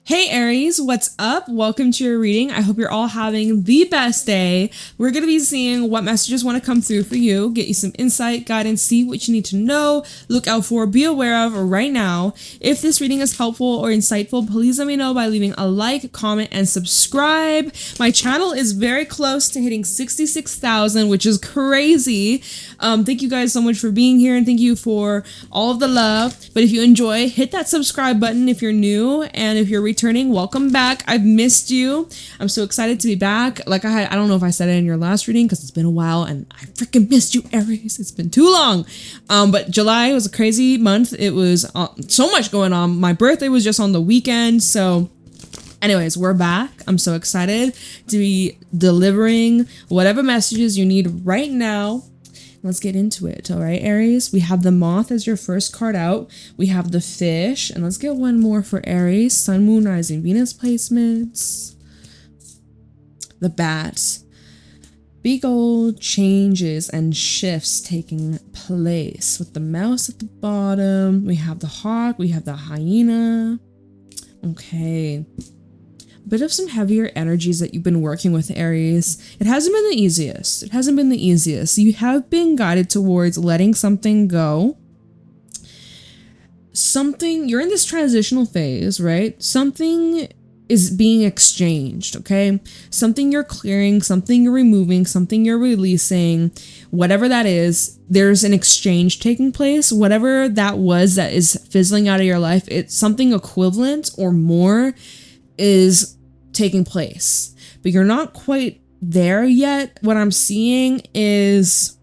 Hey Aries, what's up? Welcome to your reading. I hope you're all having the best day. We're going to be seeing what messages want to come through for you, get you some insight, guidance, see what you need to know, look out for, be aware of right now. If this reading is helpful or insightful, please let me know by leaving a like, comment, and subscribe. My channel is very close to hitting 66,000, which is crazy. Thank you guys so much for being here and thank you for all of the love. But if you enjoy, hit that subscribe button if you're new, and if you're returning, welcome back. I've missed you. I'm so excited to be back. Like I don't know if I said it in your last reading because it's been a while and I freaking missed you, Aries. It's been too long. But July was a crazy month. It was so much going on. My birthday was just on the weekend. So anyways, we're back. I'm so excited to be delivering whatever messages you need right now. Let's get into it. All right, Aries, we have the moth as your first card out. We have the fish, and let's get one more for Aries. Sun, Moon, Rising, Venus placements. The bat. Big old changes and shifts taking place. With the mouse at the bottom, we have the hawk, we have the hyena. Okay. Bit of some heavier energies that you've been working with, Aries. It hasn't been the easiest. It hasn't been the easiest. You have been guided towards letting something go. You're in this transitional phase, right? Something is being exchanged, okay? Something you're clearing, something you're removing, something you're releasing, whatever that is, there's an exchange taking place. Whatever that was that is fizzling out of your life, it's something equivalent or more is taking place, but you're not quite there yet. What I'm seeing is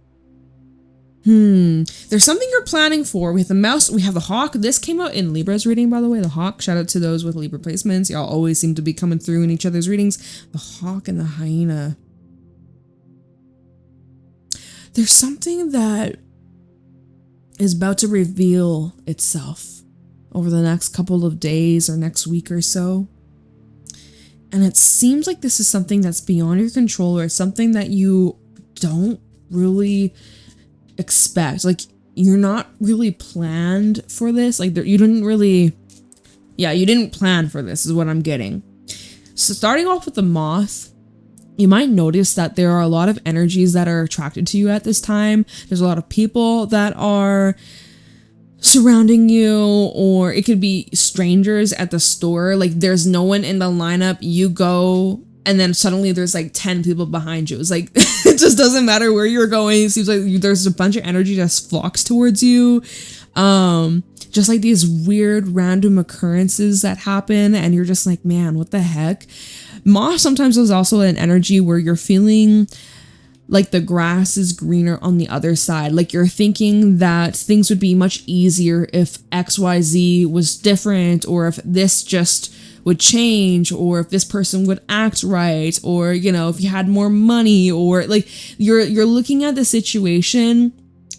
there's something you're planning for. With the mouse, we have the hawk. This came out in Libra's reading, by the way. The hawk, shout out to those with Libra placements. Y'all always seem to be coming through in each other's readings. The hawk and the hyena. There's something that is about to reveal itself over the next couple of days or next week or so. And it seems like this is something that's beyond your control, or something that you don't really expect. Like, you're not really planned for this. Like, you didn't plan for this is what I'm getting. So starting off with the moth, you might notice that there are a lot of energies that are attracted to you at this time. There's a lot of people that are surrounding you, or it could be strangers at the store. Like, there's no one in the lineup, you go and then suddenly there's like 10 people behind you. It's like it just doesn't matter where you're going. It seems like there's a bunch of energy that flocks towards you. Just like these weird random occurrences that happen and you're just like, man, what the heck? Moth sometimes is also an energy where you're feeling like the grass is greener on the other side. Like, you're thinking that things would be much easier if XYZ was different, or if this just would change, or if this person would act right, or, you know, if you had more money, or like you're looking at the situation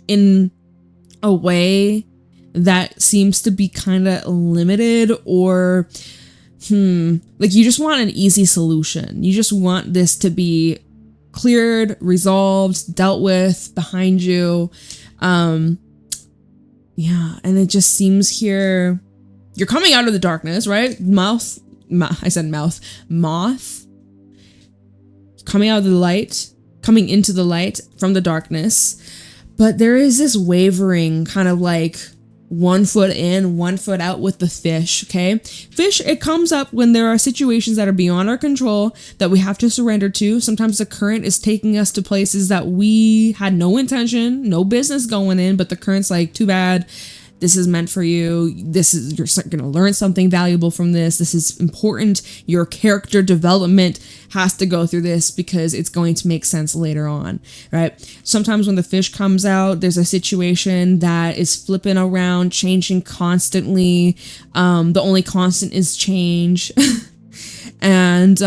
in a way that seems to be kind of limited, or like you just want an easy solution. You just want this to be cleared, resolved, dealt with, behind you. And it just seems here you're coming out of the darkness, right? Moth, coming out of the light, coming into the light from the darkness. But there is this wavering, kind of like 1 foot in, 1 foot out with the fish, okay? Fish, it comes up when there are situations that are beyond our control that we have to surrender to. Sometimes the current is taking us to places that we had no intention, no business going in, but the current's like, too bad. This is meant for you. You're going to learn something valuable from this. This is important. Your character development has to go through this because it's going to make sense later on, right? Sometimes when the fish comes out, there's a situation that is flipping around, changing constantly. The only constant is change. And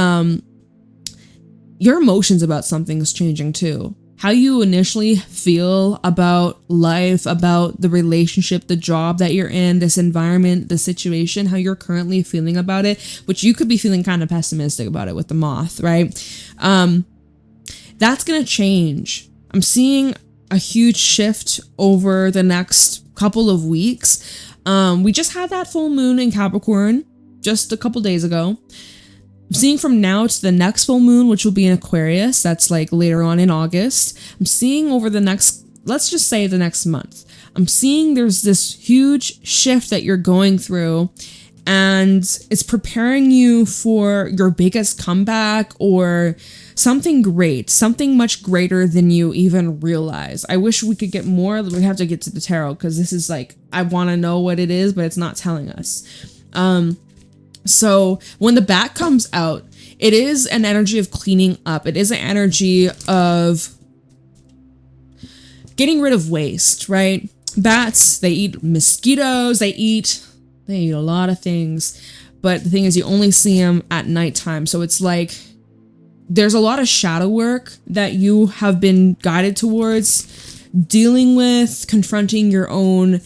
your emotions about something is changing too. How you initially feel about life, about the relationship, the job that you're in, this environment, the situation, how you're currently feeling about it, which you could be feeling kind of pessimistic about it with the moth, right? That's going to change. I'm seeing a huge shift over the next couple of weeks. We just had that full moon in Capricorn just a couple days ago. I'm seeing from now to the next full moon, which will be in Aquarius. That's like later on in August. I'm seeing over the next, let's just say the next month. I'm seeing there's this huge shift that you're going through, and it's preparing you for your biggest comeback or something great, something much greater than you even realize. I wish we could get more. We have to get to the tarot because this is like, I want to know what it is, but it's not telling us. So when the bat comes out, it is an energy of cleaning up. It is an energy of getting rid of waste, right? Bats, they eat mosquitoes, they eat a lot of things. But the thing is, you only see them at nighttime. So it's like, there's a lot of shadow work that you have been guided towards dealing with, confronting your own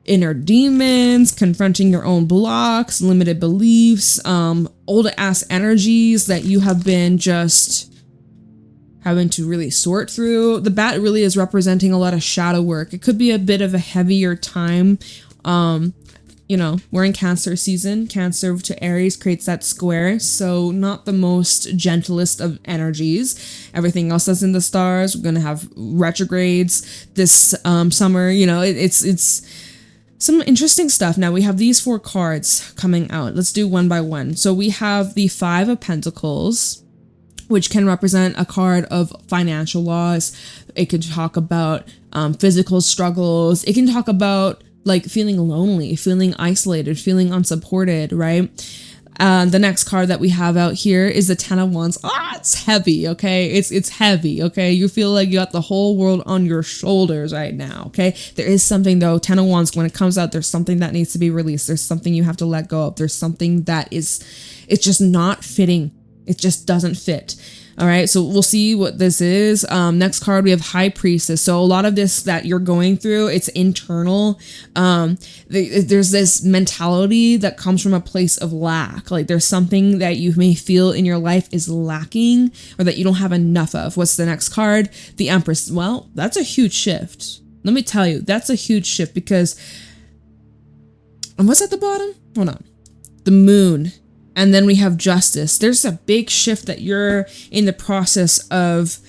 inner demons, confronting your own blocks, limited beliefs, old ass energies that you have been just having to really sort through. The bat really is representing a lot of shadow work. It could be a bit of a heavier time. You know, we're in Cancer season. Cancer to Aries creates that square, so not the most gentlest of energies. Everything else that's in the stars. We're gonna have retrogrades this summer. You know, it's some interesting stuff. Now we have these 4 cards coming out. Let's do one by one. So we have the 5 of Pentacles, which can represent a card of financial loss. It could talk about physical struggles. It can talk about like feeling lonely, feeling isolated, feeling unsupported, right? The next card that we have out here is the 10 of Wands. It's heavy, okay? It's heavy, okay? You feel like you got the whole world on your shoulders right now, okay? There is something though, 10 of Wands, when it comes out, there's something that needs to be released. There's something you have to let go of. There's something that it's just not fitting. It just doesn't fit. All right, so we'll see what this is. Next card, we have High Priestess. So a lot of this that you're going through, it's internal. There's this mentality that comes from a place of lack. Like there's something that you may feel in your life is lacking or that you don't have enough of. What's the next card? The Empress. Well, that's a huge shift. Let me tell you, that's a huge shift because, and what's at the bottom? Hold on. The Moon. And then we have Justice. There's a big shift that you're in the process of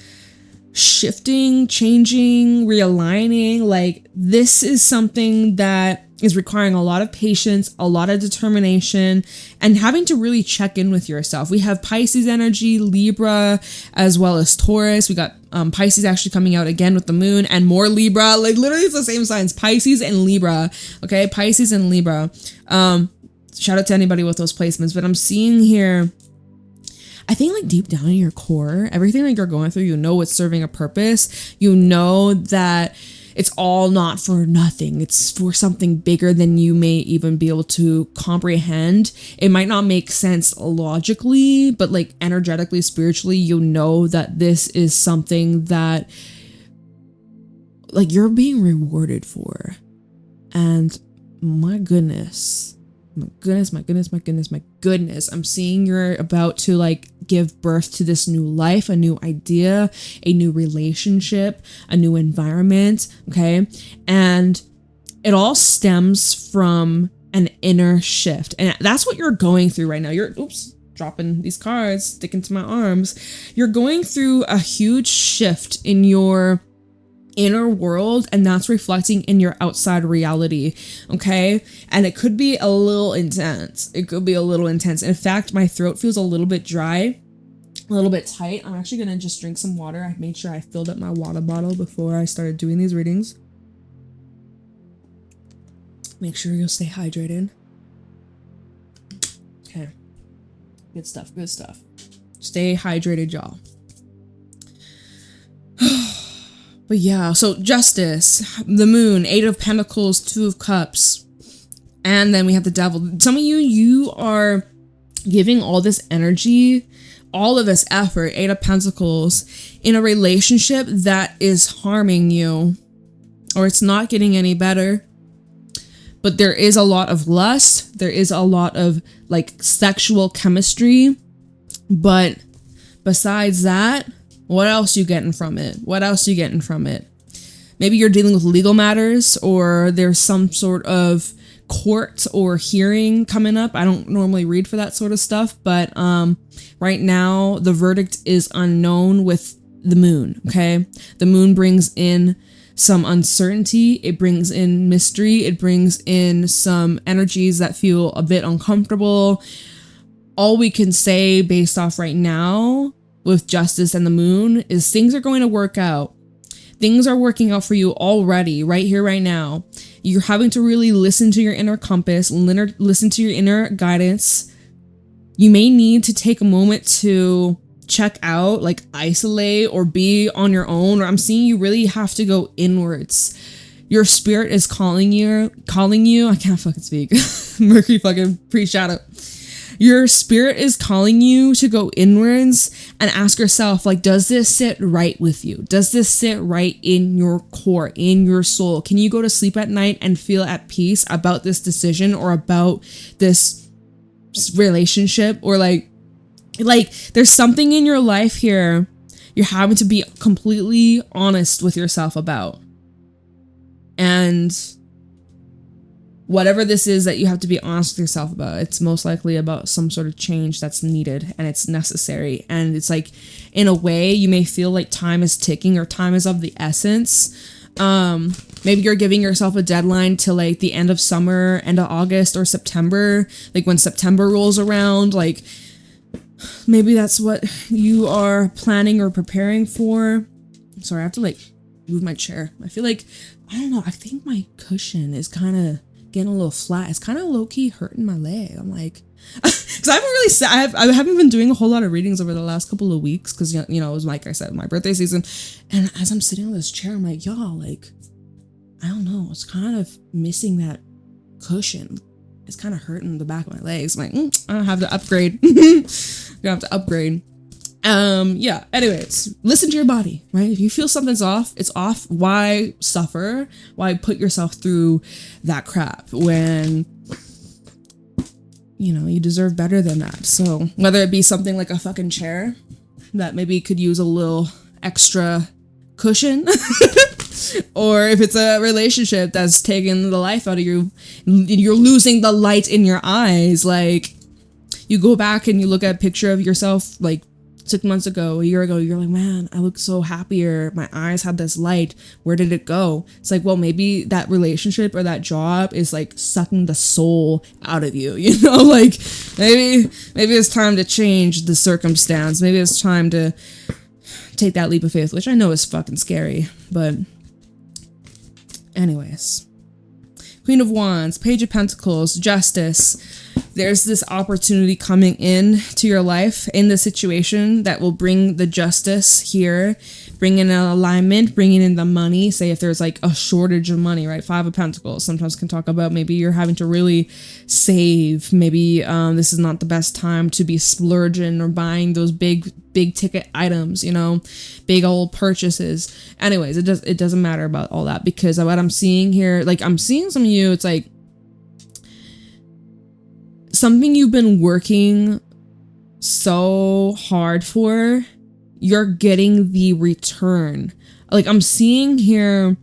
shifting, changing, realigning. Like this is something that is requiring a lot of patience, a lot of determination, and having to really check in with yourself. We have Pisces energy, Libra, as well as Taurus. We got Pisces actually coming out again with the Moon and more Libra. Like literally it's the same signs, Pisces and Libra. Okay, Pisces and Libra. Shout out to anybody with those placements, but I'm seeing here, I think like deep down in your core, everything that you're going through, you know it's serving a purpose. You know that it's all not for nothing. It's for something bigger than you may even be able to comprehend. It might not make sense logically, but like energetically, spiritually, you know that this is something that like you're being rewarded for. And my goodness. I'm seeing you're about to like give birth to this new life, a new idea, a new relationship, a new environment, okay? And it all stems from an inner shift. And that's what you're going through right now. You're, dropping these cards, sticking to my arms. You're going through a huge shift in your inner world, and that's reflecting in your outside reality, okay? And it could be a little intense. In fact, my throat feels a little bit dry, a little bit tight. I'm actually gonna just drink some water. I made sure I filled up my water bottle before I started doing these readings. Make sure you'll stay hydrated. Okay, good stuff. Stay hydrated, y'all. But yeah, so Justice, the Moon, 8 of Pentacles, 2 of Cups, and then we have the Devil. Some of you are giving all this energy, all of this effort, 8 of Pentacles, in a relationship that is harming you, or it's not getting any better. But there is a lot of lust, there is a lot of like sexual chemistry, but besides that, what else you getting from it? Maybe you're dealing with legal matters, or there's some sort of court or hearing coming up. I don't normally read for that sort of stuff, but right now the verdict is unknown with the moon, okay? The moon brings in some uncertainty, it brings in mystery, it brings in some energies that feel a bit uncomfortable. All we can say based off right now with justice and the moon is things are going to work out. Things are working out for you already, right here, right now. You're having to really listen to your inner compass, listen to your inner guidance. You may need to take a moment to check out, like isolate or be on your own, or I'm seeing you really have to go inwards. Your spirit is calling you. I can't fucking speak. Mercury fucking pre-shadow. Your spirit is calling you to go inwards and ask yourself, like, does this sit right with you? Does this sit right in your core, in your soul? Can you go to sleep at night and feel at peace about this decision or about this relationship? Or like there's something in your life here you're having to be completely honest with yourself about. And whatever this is that you have to be honest with yourself about, it's most likely about some sort of change that's needed and it's necessary. And it's like, in a way, you may feel like time is ticking or time is of the essence. Maybe you're giving yourself a deadline till like the end of summer, end of August or September. Like when September rolls around, like maybe that's what you are planning or preparing for. Sorry, I have to like move my chair. I feel like, I don't know, I think my cushion is kind of getting a little flat. It's kind of low-key hurting my leg. I'm like, because I haven't really said, I haven't been doing a whole lot of readings over the last couple of weeks because, you know, it was, like I said, my birthday season. And as I'm sitting on this chair, I'm like, y'all, like, I don't know, it's kind of missing that cushion. It's kind of hurting the back of my legs. I'm like, I have to upgrade. Gonna have to upgrade. Yeah, anyways, listen to your body, right? If you feel something's off, it's off. Why suffer? Why put yourself through that crap when, you know, you deserve better than that? So whether it be something like a fucking chair that maybe could use a little extra cushion, or if it's a relationship that's taking the life out of you, you're losing the light in your eyes. Like, you go back and you look at a picture of yourself like 6 months ago, a year ago, you're like, man, I look so happier. My eyes had this light. Where did it go? It's like, well, maybe that relationship or that job is like sucking the soul out of you, you know? Like, maybe it's time to change the circumstance. Maybe it's time to take that leap of faith, which I know is fucking scary, but anyways. Queen of Wands, Page of Pentacles, Justice. There's this opportunity coming in to your life in the situation that will bring the justice here, bring in an alignment, bringing in the money. Say if there's like a shortage of money, right? Five of Pentacles sometimes can talk about maybe you're having to really save. Maybe this is not the best time to be splurging or buying those big ticket items, you know, big old purchases. Anyways, it doesn't matter about all that, because what I'm seeing here, like I'm seeing some of you, it's like something you've been working so hard for, you're getting the return. Like I'm seeing here,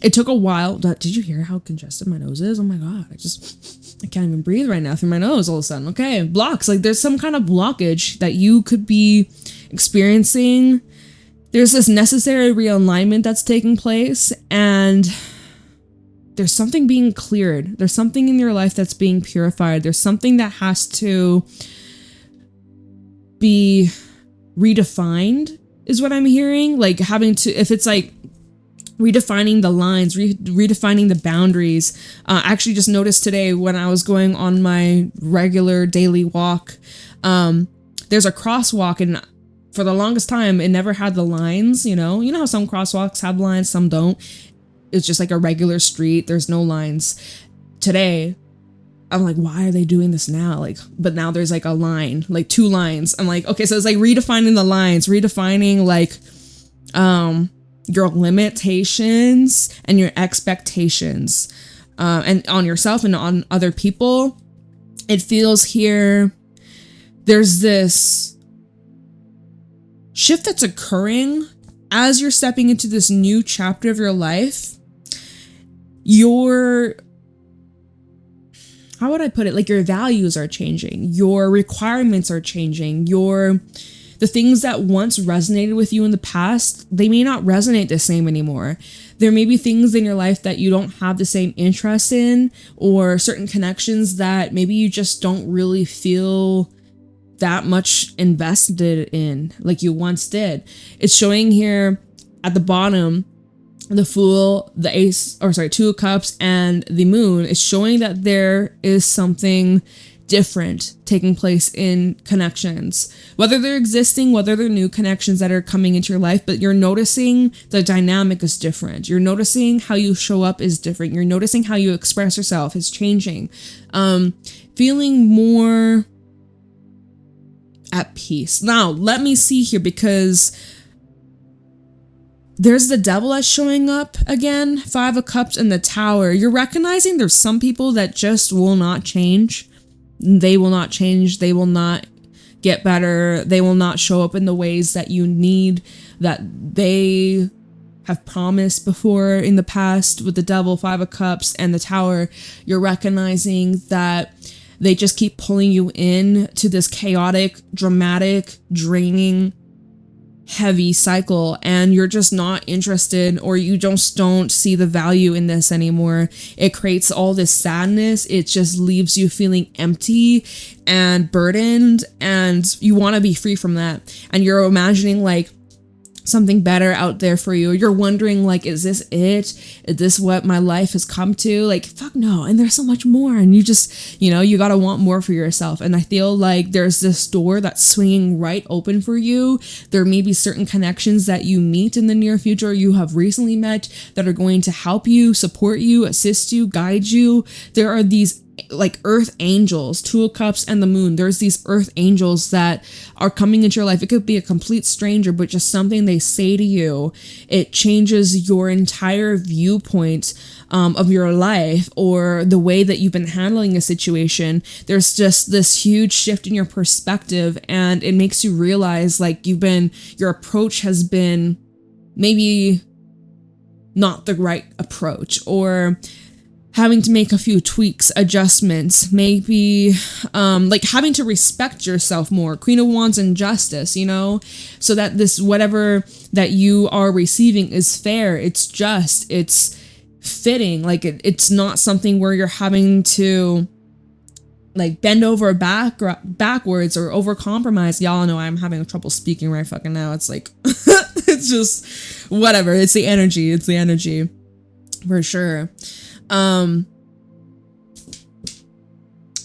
it took a while. Did you hear how congested my nose is? Oh my God, I can't even breathe right now through my nose all of a sudden. Okay, blocks. Like there's some kind of blockage that you could be experiencing. There's this necessary realignment that's taking place, and there's something being cleared. There's something in your life that's being purified. There's something that has to be redefined, is what I'm hearing. Like having to, if it's like redefining the lines, redefining the boundaries. I actually just noticed today when I was going on my regular daily walk, there's a crosswalk, and for the longest time, it never had the lines, you know how some crosswalks have lines, some don't. It's just like a regular street. There's no lines. Today, I'm like, why are they doing this now? Like, but now there's like a line, like two lines. I'm like, okay, so it's like redefining the lines, redefining like, your limitations and your expectations, and on yourself and on other people. It feels here, there's this shift that's occurring as you're stepping into this new chapter of your life. You're how would I put it? Like your values are changing, your requirements are changing, the things that once resonated with you in the past, they may not resonate the same anymore. There may be things in your life that you don't have the same interest in, or certain connections that maybe you just don't really feel that much invested in like you once did. It's showing here at the bottom, the Fool, the Ace, or sorry, Two of Cups and the Moon is showing that there is something different taking place in connections, whether they're existing, whether they're new connections that are coming into your life, but you're noticing the dynamic is different. You're noticing how you show up is different. You're noticing how you express yourself is changing. Feeling more at peace. Now, let me see here, because there's the Devil that's showing up again, Five of Cups and the Tower. You're recognizing there's some people that just will not change. They will not change. They will not get better. They will not show up in the ways that you need, that they have promised before in the past. With the Devil, Five of Cups, and the Tower, you're recognizing that they just keep pulling you in to this chaotic, dramatic, draining, heavy cycle, and you're just not interested, or you just don't see the value in this anymore. It creates all this sadness. It just leaves you feeling empty and burdened, and you want to be free from that. And you're imagining like something better out there for you. You're wondering like, is this it? Is this what my life has come to? Like, fuck no. And there's so much more. And you just, you got to want more for yourself. And I feel like there's this door that's swinging right open for you. There may be certain connections that you meet in the near future, you have recently met, that are going to help you, support you, assist you, guide you. There are these like earth angels, Two of Cups and the Moon. There's these earth angels that are coming into your life. It could be a complete stranger, but just something they say to you, it changes your entire viewpoint of your life, or the way that you've been handling a situation. There's just this huge shift in your perspective, and it makes you realize like your approach has been maybe not the right approach, or having to make a few tweaks, adjustments, maybe like having to respect yourself more. Queen of Wands and Justice, so that this whatever that you are receiving is fair, it's just, it's fitting. Like it's not something where you're having to like bend over backwards or over compromise. Y'all know I'm having trouble speaking right fucking now. It's like it's just whatever. It's the energy for sure.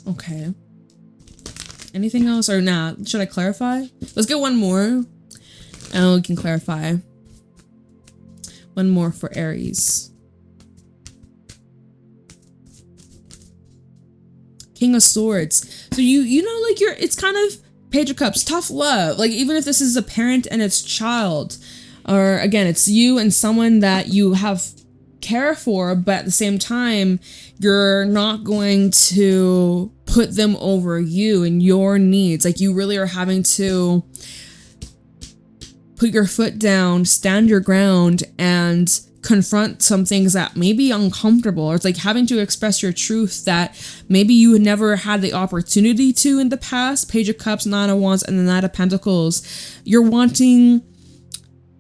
Okay. Anything else, or nah? Should I clarify? Let's get one more, and we can clarify. One more for Aries. King of Swords. So like it's kind of Page of Cups, tough love. Like even if this is a parent and its child, or again, it's you and someone that you have care for, but at the same time, you're not going to put them over you and your needs. Like you really are having to put your foot down, stand your ground, and confront some things that may be uncomfortable, or it's like having to express your truth that maybe you never had the opportunity to in the past. Page of Cups, Nine of Wands, and the Knight of Pentacles. You're wanting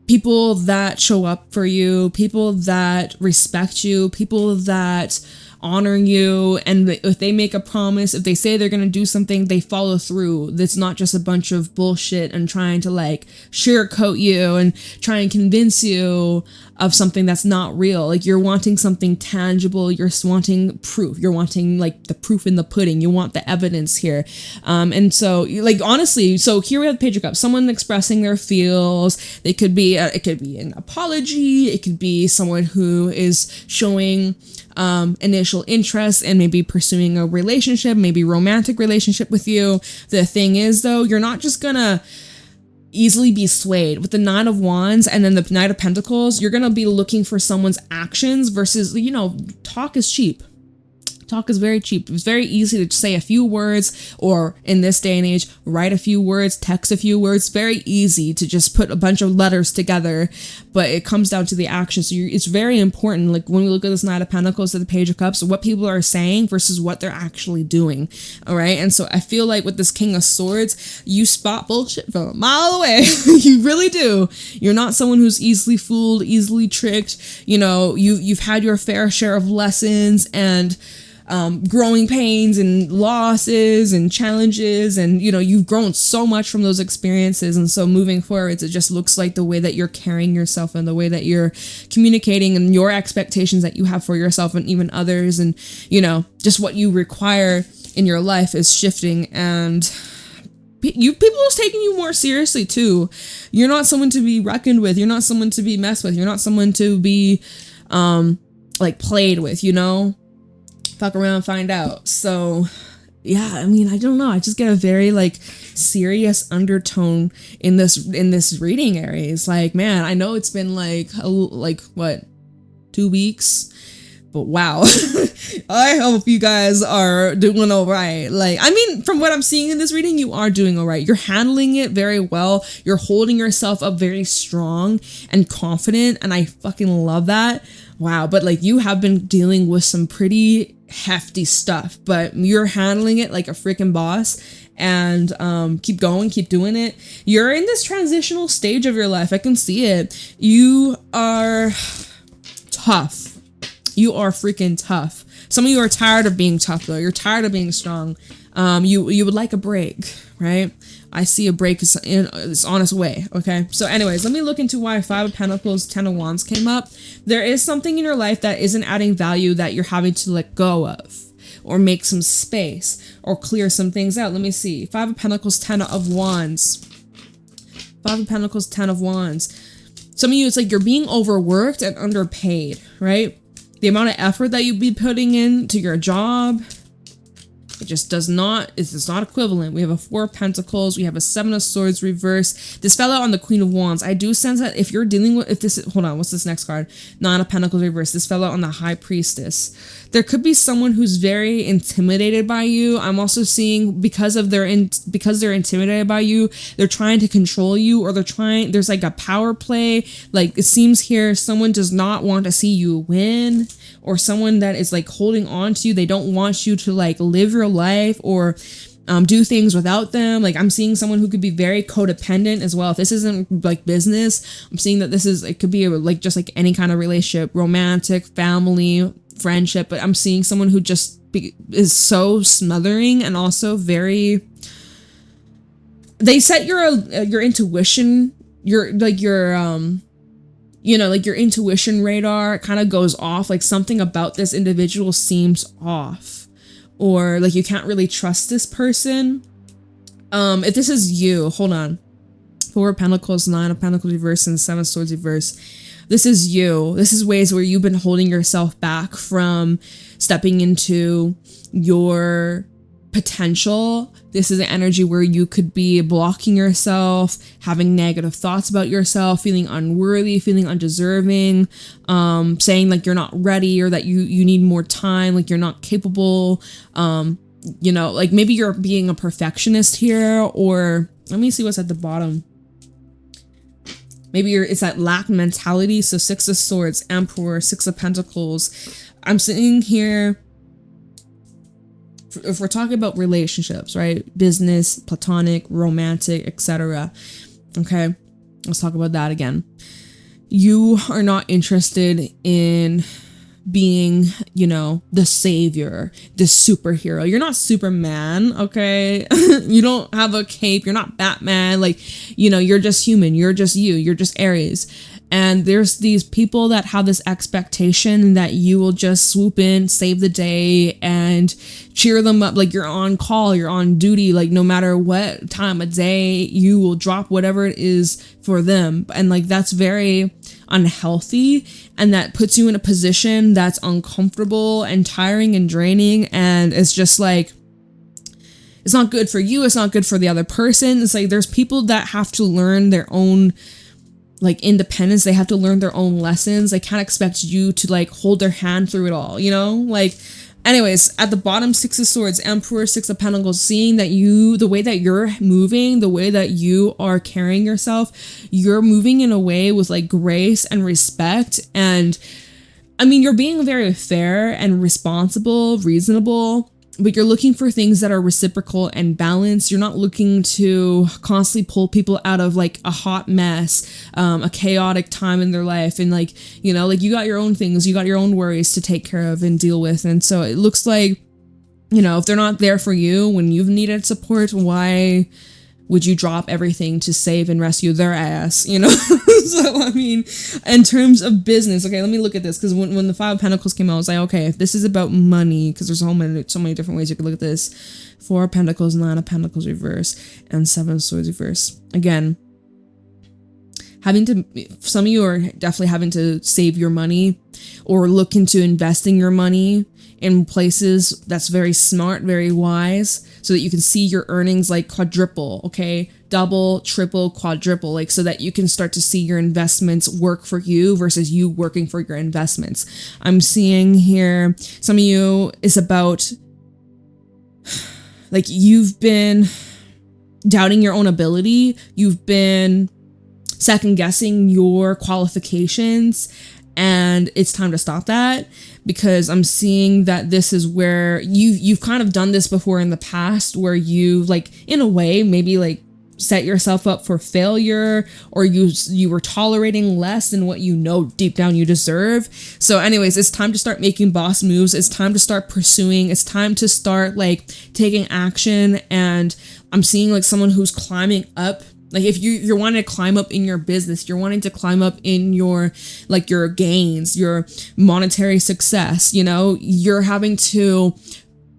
people that show up for you, people that respect you, people that honor you, and if they make a promise, if they say they're going to do something, they follow through. That's not just a bunch of bullshit and trying to like sugarcoat you and try and convince you of something that's not real. Like you're wanting something tangible, you're wanting proof, you're wanting like the proof in the pudding, you want the evidence here. And so like honestly, so here we have Page of Cups, someone expressing their feels. It could be an apology, it could be someone who is showing initial interest and maybe pursuing a relationship, maybe romantic relationship with you. The thing is though, you're not just gonna easily be swayed. With the Nine of Wands and then the Knight of Pentacles, you're gonna be looking for someone's actions versus, talk is cheap. Talk is very cheap. It's very easy to say a few words, or in this day and age, write a few words, text a few words. It's very easy to just put a bunch of letters together, but it comes down to the action. So it's very important, like when we look at this Knight of Pentacles to the Page of Cups, what people are saying versus what they're actually doing. All right. And so I feel like with this King of Swords, you spot bullshit from a mile away. You really do. You're not someone who's easily fooled, easily tricked. You know, you've had your fair share of lessons and growing pains and losses and challenges, and you know, you've grown so much from those experiences. And so moving forwards, it just looks like the way that you're carrying yourself and the way that you're communicating and your expectations that you have for yourself and even others, and you know, just what you require in your life is shifting, and people are taking you more seriously too. You're not someone to be reckoned with. You're not someone to be messed with. You're not someone to be like played with, you know. Fuck around, find out. So yeah, I mean, I don't know. I just get a very like serious undertone in this reading, Aries. Like, man, I know it's been like what, 2 weeks, but wow. I hope you guys are doing all right. Like, I mean, from what I'm seeing in this reading, you are doing all right. You're handling it very well. You're holding yourself up very strong and confident, and I fucking love that. Wow, but like you have been dealing with some pretty hefty stuff, but you're handling it like a freaking boss, and keep going, keep doing it. You're in this transitional stage of your life. I can see it. You are tough. You are freaking tough. Some of you are tired of being tough though. You're tired of being strong. You would like a break, right? I see a break is on its way. Okay. So anyways, let me look into why 5 of Pentacles, 10 of Wands came up. There is something in your life that isn't adding value that you're having to let go of, or make some space, or clear some things out. Let me see. 5 of Pentacles, 10 of Wands. 5 of Pentacles, 10 of Wands. Some of you, it's like you're being overworked and underpaid, right? The amount of effort that you'd be putting into your job, it just does not, it's not equivalent. We have a 4 of Pentacles. We have a 7 of Swords reverse. This fell out on the Queen of Wands. I do sense that if you're dealing with, if this is, hold on, what's this next card? 9 of Pentacles reverse. This fell out on the High Priestess. There could be someone who's very intimidated by you. I'm also seeing because they're intimidated by you, they're trying to control you, or there's like a power play. Like it seems here, someone does not want to see you win, or someone that is like holding on to you. They don't want you to like live your life or do things without them. Like I'm seeing someone who could be very codependent as well. If this isn't like business, I'm seeing that it could be like just like any kind of relationship, romantic, family, friendship. But I'm seeing someone who just is so smothering, and also very, they set your intuition, your intuition radar kind of goes off. Like something about this individual seems off, or like you can't really trust this person. If this is you, hold on. 4 of Pentacles, 9 of Pentacles reverse, and 7 of Swords reverse. This is you. This is ways where you've been holding yourself back from stepping into your potential. This is an energy where you could be blocking yourself, having negative thoughts about yourself, feeling unworthy, feeling undeserving, saying like you're not ready, or that you need more time, like you're not capable. Like maybe you're being a perfectionist here, or let me see what's at the bottom. Maybe it's that lack mentality. So 6 of Swords, Emperor, 6 of Pentacles. I'm sitting here, if we're talking about relationships, right? Business, platonic, romantic, etc. Okay, let's talk about that again. You are not interested in being, the savior, the superhero. You're not Superman, okay? You don't have a cape. You're not Batman. Like, you're just human. You're just you. You're just Aries. And there's these people that have this expectation that you will just swoop in, save the day, and cheer them up. Like you're on call, you're on duty. Like no matter what time of day, you will drop whatever it is for them. And like that's very unhealthy, and that puts you in a position that's uncomfortable and tiring and draining. And it's just like, it's not good for you. It's not good for the other person. It's like there's people that have to learn their own like independence. They have to learn their own lessons. They can't expect you to like hold their hand through it all, like, Anyways, at the bottom, Six of Swords, Emperor, Six of Pentacles, seeing that the way that you're moving, the way that you are carrying yourself, you're moving in a way with like grace and respect. And I mean, you're being very fair and responsible, reasonable, but you're looking for things that are reciprocal and balanced. You're not looking to constantly pull people out of like a hot mess, a chaotic time in their life. And like, you know, like you got your own things, you got your own worries to take care of and deal with. And so it looks like, you know, if they're not there for you when you've needed support, why would you drop everything to save and rescue their ass, you know? So, I mean, in terms of business, okay, let me look at this, because when the Five of Pentacles came out, I was like, okay, if this is about money, because there's so many different ways you could look at this. Four of Pentacles, Nine of Pentacles reverse, and Seven of Swords reverse. Again, some of you are definitely having to save your money or look into investing your money in places that's very smart, very wise, so that you can see your earnings like quadruple, okay? Double, triple, quadruple, like so that you can start to see your investments work for you versus you working for your investments. I'm seeing here, some of you is about like you've been doubting your own ability. You've been second guessing your qualifications, and it's time to stop that, because I'm seeing that this is where you've kind of done this before in the past, where you like in a way maybe like set yourself up for failure, or you were tolerating less than what you know deep down you deserve. So anyways, it's time to start making boss moves. It's time to start pursuing. It's time to start like taking action. And I'm seeing like someone who's climbing up. Like if you're wanting to climb up in your business, you're wanting to climb up in your like your gains, your monetary success, you know, you're having to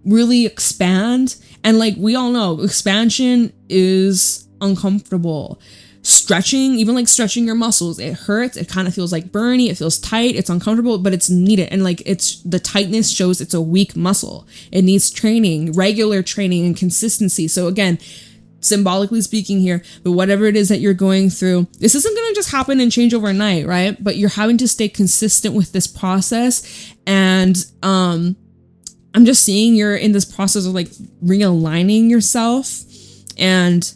really expand. And like we all know, expansion is uncomfortable. Stretching, even like stretching your muscles, it hurts. It kind of feels like burny. It feels tight. It's uncomfortable, but it's needed. And like it's the tightness shows it's a weak muscle. It needs training, regular training and consistency. So again, symbolically speaking here, but whatever it is that you're going through, this isn't going to just happen and change overnight, right? But you're having to stay consistent with this process. And I'm just seeing you're in this process of like realigning yourself, and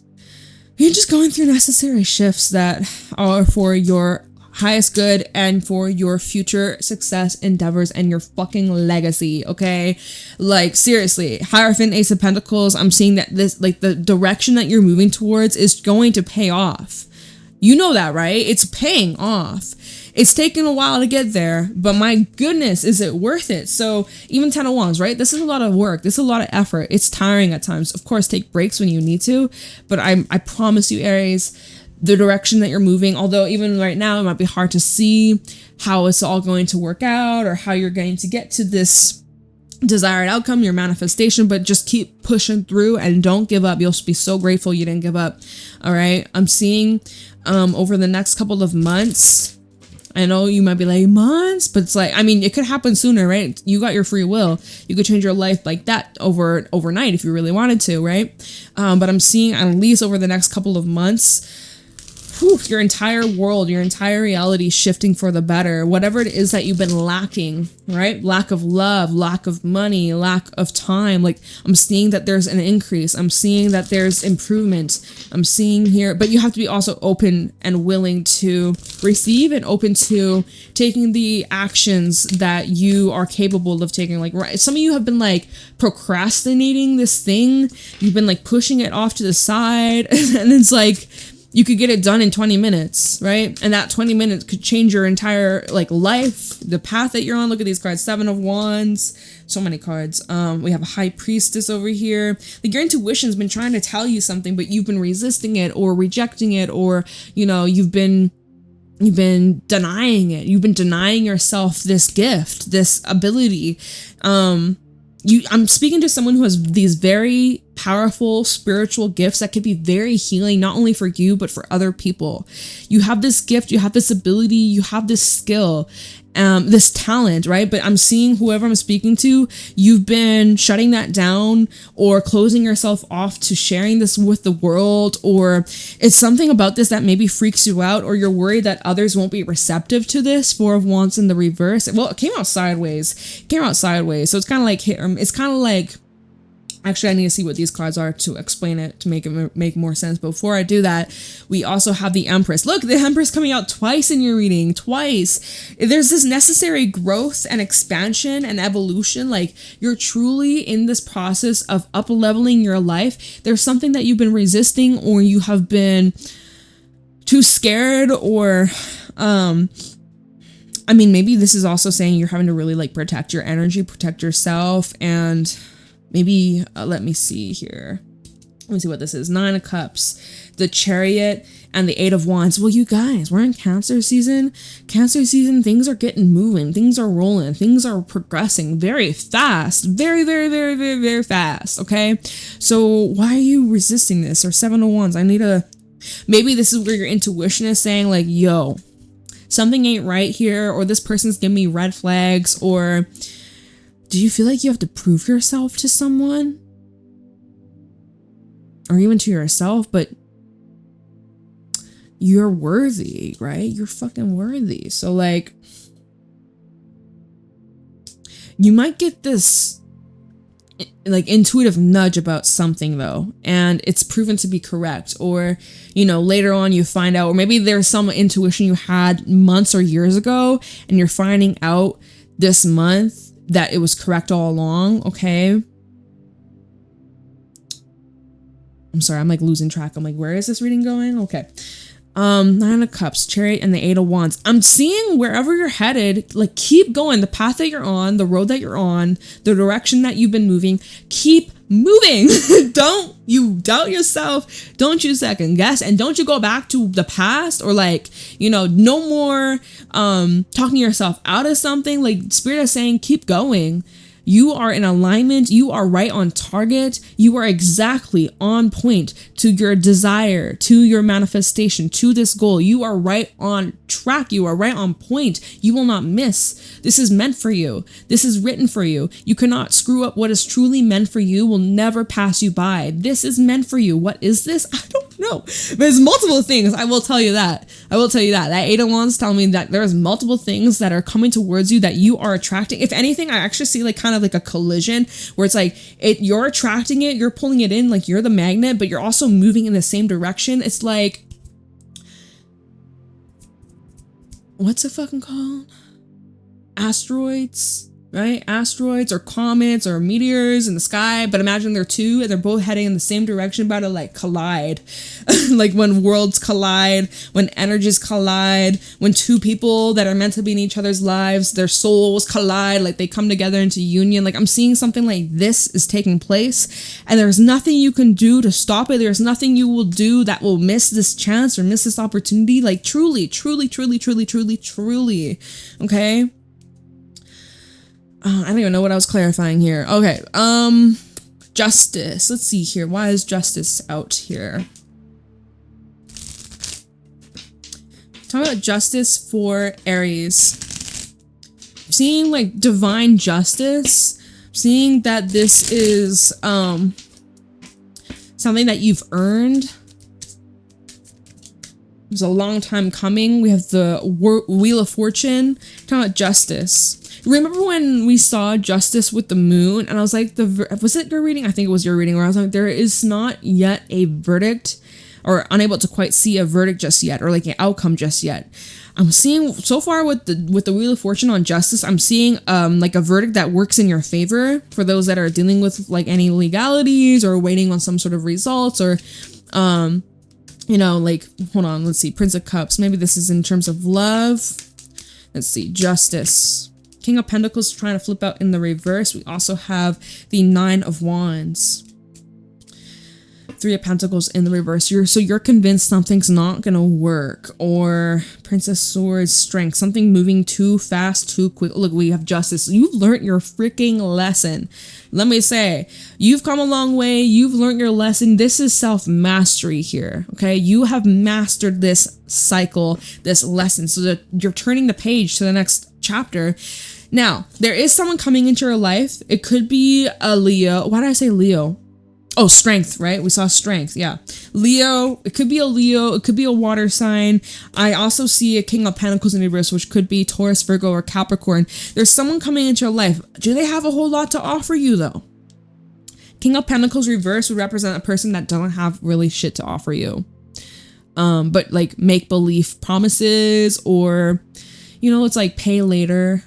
you're just going through necessary shifts that are for your highest good and for your future success endeavors and your fucking legacy, okay? Like seriously, Hierophant, Ace of Pentacles, I'm seeing that this, like the direction that you're moving towards is going to pay off. You know that, right? It's paying off. It's taken a while to get there, but my goodness, is it worth it? So even 10 of Wands, right? This is a lot of work. This is a lot of effort. It's tiring at times. Of course, take breaks when you need to, but I promise you, Aries, the direction that you're moving, although even right now it might be hard to see how it's all going to work out or how you're going to get to this desired outcome, your manifestation, but just keep pushing through and don't give up. You'll be so grateful you didn't give up. All right. I'm seeing over the next couple of months, I know you might be like months, but it's like, I mean, it could happen sooner, right? You got your free will. You could change your life like that overnight if you really wanted to, right? But I'm seeing at least over the next couple of months, your entire world, your entire reality shifting for the better. Whatever it is that you've been lacking, right? Lack of love, lack of money, lack of time. Like I'm seeing that there's an increase. I'm seeing that there's improvement. I'm seeing here, but you have to be also open and willing to receive and open to taking the actions that you are capable of taking. Like, right, some of you have been like procrastinating this thing. You've been like pushing it off to the side, and it's like, you could get it done in 20 minutes, right? And that 20 minutes could change your entire like life, the path that you're on. Look at these cards, Seven of Wands, so many cards. We have a High Priestess over here. Like your intuition's been trying to tell you something, but you've been resisting it or rejecting it, or, you know, you've been denying it. You've been denying yourself this gift, this ability. I'm speaking to someone who has these very powerful spiritual gifts that could be very healing, not only for you, but for other people. You have this gift, you have this ability, you have this skill, this talent, right? But I'm seeing whoever I'm speaking to, you've been shutting that down or closing yourself off to sharing this with the world, or it's something about this that maybe freaks you out, or you're worried that others won't be receptive to this. Four of Wands in the reverse. Well, it came out sideways. So it's kind of like it's kind of like, actually, I need to see what these cards are to explain it, to make it make more sense. But before I do that, we also have the Empress. Look, the Empress coming out twice in your reading, twice. There's this necessary growth and expansion and evolution. Like, you're truly in this process of up-leveling your life. There's something that you've been resisting, or you have been too scared, or, I mean, maybe this is also saying you're having to really like protect your energy, protect yourself, and maybe, let me see here. Let me see what this is. 9 of Cups, the Chariot, and the 8 of Wands. Well, you guys, we're in Cancer season. Cancer season, things are getting moving. Things are rolling. Things are progressing very fast. Very, very, very, very, very fast, okay? So why are you resisting this? Or 7 of Wands, maybe this is where your intuition is saying like, yo, something ain't right here, or this person's giving me red flags, or do you feel like you have to prove yourself to someone? Or even to yourself, but you're worthy, right? You're fucking worthy. So like, you might get this like intuitive nudge about something though, and it's proven to be correct, or you know, later on you find out, or maybe there's some intuition you had months or years ago and you're finding out this month that it was correct all along. Okay, I'm sorry, I'm like losing track. I'm like, where is this reading going? Okay. 9 of Cups, Chariot, and the 8 of Wands. I'm seeing wherever you're headed, like keep going. The path that you're on, the road that you're on, the direction that you've been moving, keep moving. Don't you doubt yourself. Don't you second guess. And don't you go back to the past, or like, you know, no more talking yourself out of something. Like Spirit is saying, keep going. You are in alignment. You are right on target. You are exactly on point to your desire, to your manifestation, to this goal. You are right on track. You are right on point. You will not miss. This is meant for you. This is written for you. You cannot screw up. What is truly meant for you will never pass you by. This is meant for you. What is this? I don't know. There's multiple things. I will tell you that. That 8 of Wands tell me that there's multiple things that are coming towards you that you are attracting. If anything, I actually see like kind of like a collision where it's like you're attracting it, you're pulling it in, like you're the magnet, but you're also moving in the same direction. It's like, what's it fucking called? Asteroids, right? Asteroids or comets or meteors in the sky, but imagine they're two and they're both heading in the same direction, about to like collide. Like when worlds collide, when energies collide, when two people that are meant to be in each other's lives, their souls collide, like they come together into union. Like I'm seeing something like this is taking place, and there's nothing you can do to stop it. There's nothing you will do that will miss this chance or miss this opportunity. Like truly, okay? I don't even know what I was clarifying here. Okay, Justice. Let's see here. Why is Justice out here? Talking about Justice for Aries. I'm seeing like divine justice. I'm seeing that this is something that you've earned. It's a long time coming. We have the Wheel of Fortune. Talking about justice. Remember when we saw Justice with the moon, and I was like, was it your reading? I think it was your reading, where I was like, there is not yet a verdict, or unable to quite see a verdict just yet, or like an outcome just yet. I'm seeing so far with the Wheel of Fortune on Justice, I'm seeing like a verdict that works in your favor for those that are dealing with like any legalities or waiting on some sort of results, or you know, like, hold on, let's see, Prince of Cups. Maybe this is in terms of love. Let's see, Justice. King of Pentacles trying to flip out in the reverse. We also have the 9 of Wands. 3 of Pentacles in the reverse. You're convinced something's not gonna work. Or Princess Swords, Strength. Something moving too fast, too quick. Look, we have Justice. You've learned your freaking lesson. Let me say, you've come a long way. You've learned your lesson. This is self-mastery here, okay? You have mastered this cycle, this lesson, so that you're turning the page to the next chapter. Now, there is someone coming into your life. It could be a Leo. Why did I say Leo? Oh, strength, right? We saw strength. Yeah. Leo. It could be a Leo. It could be a water sign. I also see a King of Pentacles in reverse, which could be Taurus, Virgo, or Capricorn. There's someone coming into your life. Do they have a whole lot to offer you, though? King of Pentacles reverse would represent a person that doesn't have really shit to offer you. But like make-believe promises, or, you know, it's like pay later.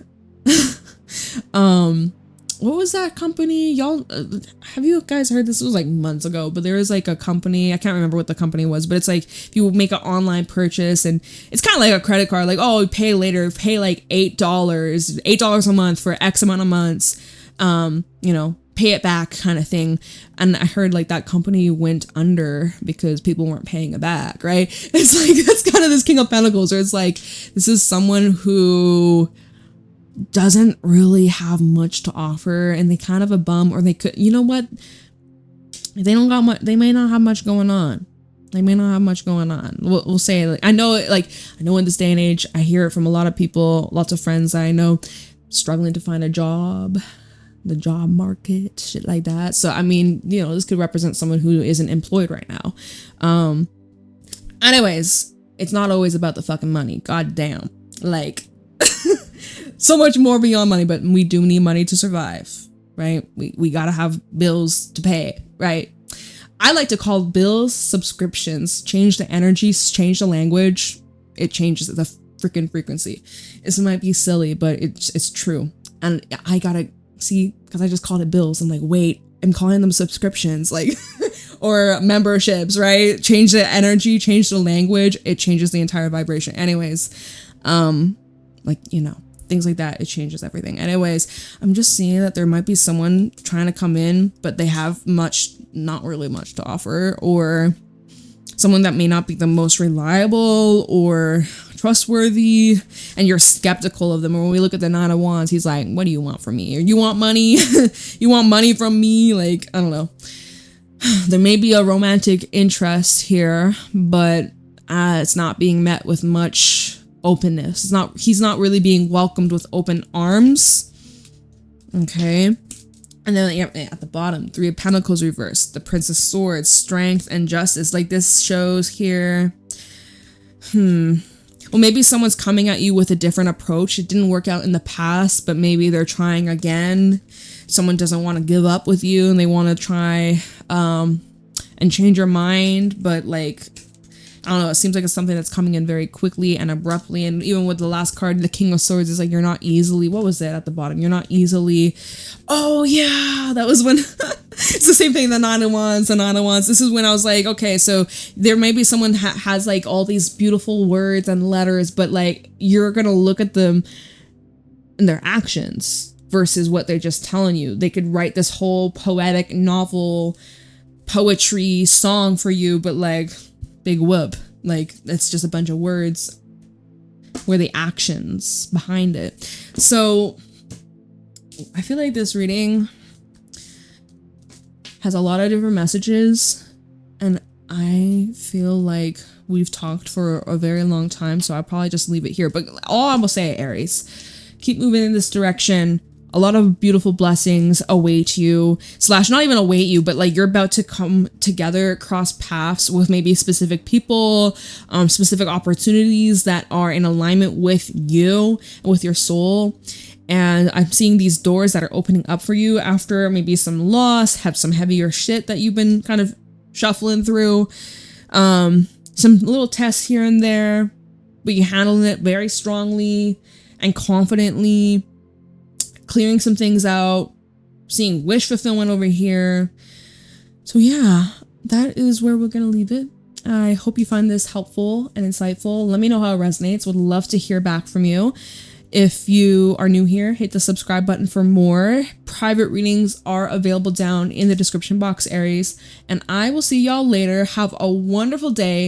What was that company? Y'all, have you guys heard this? It was like months ago, but there was like a company, I can't remember what the company was, but it's like if you make an online purchase, and it's kind of like a credit card, like, oh, pay later, pay like $8 a month for X amount of months, you know, pay it back kind of thing. And I heard like that company went under because people weren't paying it back, right? It's like, that's kind of this King of Pentacles, where it's like, this is someone who doesn't really have much to offer, and they kind of a bum, or they could, you know what? They don't got much, they may not have much going on. They may not have much going on. We'll say, like, I know in this day and age, I hear it from a lot of people, lots of friends that I know struggling to find a job, the job market, shit like that. So, I mean, you know, this could represent someone who isn't employed right now. Anyways, it's not always about the fucking money. God damn. Like, so much more beyond money, but we do need money to survive, right? We gotta have bills to pay, right? I like to call bills subscriptions. Change the energy, change the language, it changes the freaking frequency. This might be silly, but it's true. And I gotta see, because I just called it bills. I'm like, wait, I'm calling them subscriptions, like, or memberships, right? Change the energy, change the language, it changes the entire vibration. Anyways, like, you know, things like that, it changes everything. Anyways, I'm just seeing that there might be someone trying to come in, but they have not really much to offer, or someone that may not be the most reliable or trustworthy, and you're skeptical of them. Or when we look at the Nine of Wands, he's like, what do you want from me? Or you want money? You want money from me? Like, I don't know. There may be a romantic interest here, but it's not being met with much openness. He's not really being welcomed with open arms. Okay. And then at the bottom, Three of Pentacles reversed, the Prince of Swords, strength and justice. Like, this shows here, well, maybe someone's coming at you with a different approach. It didn't work out in the past, but maybe they're trying again. Someone doesn't want to give up with you, and they want to try and change your mind, but like, I don't know, it seems like it's something that's coming in very quickly and abruptly. And even with the last card, the King of Swords, is like, you're not easily, what was that at the bottom? You're not easily, oh yeah, that was when, it's the same thing, the Nine of Wands. This is when I was like, okay, so there may be someone has like all these beautiful words and letters, but like, you're gonna look at them and their actions versus what they're just telling you. They could write this whole poetic novel, poetry song for you, but like, big whoop, like, it's just a bunch of words, where the actions behind it. So I feel like this reading has a lot of different messages, and I feel like we've talked for a very long time, so I'll probably just leave it here. But all I will say, Aries, keep moving in this direction. A lot of beautiful blessings await you, / not even await you, but like, you're about to come together, cross paths with maybe specific people, specific opportunities that are in alignment with you and with your soul. And I'm seeing these doors that are opening up for you after maybe some loss, have some heavier shit that you've been kind of shuffling through, some little tests here and there, but you're handling it very strongly and confidently, clearing some things out, seeing wish fulfillment over here. So yeah, that is where we're gonna leave it. I hope you find this helpful and insightful. Let me know how it resonates. Would love to hear back from you. If you are new here, hit the subscribe button for more. Private readings are available down in the description box, Aries. And I will see y'all later. Have a wonderful day.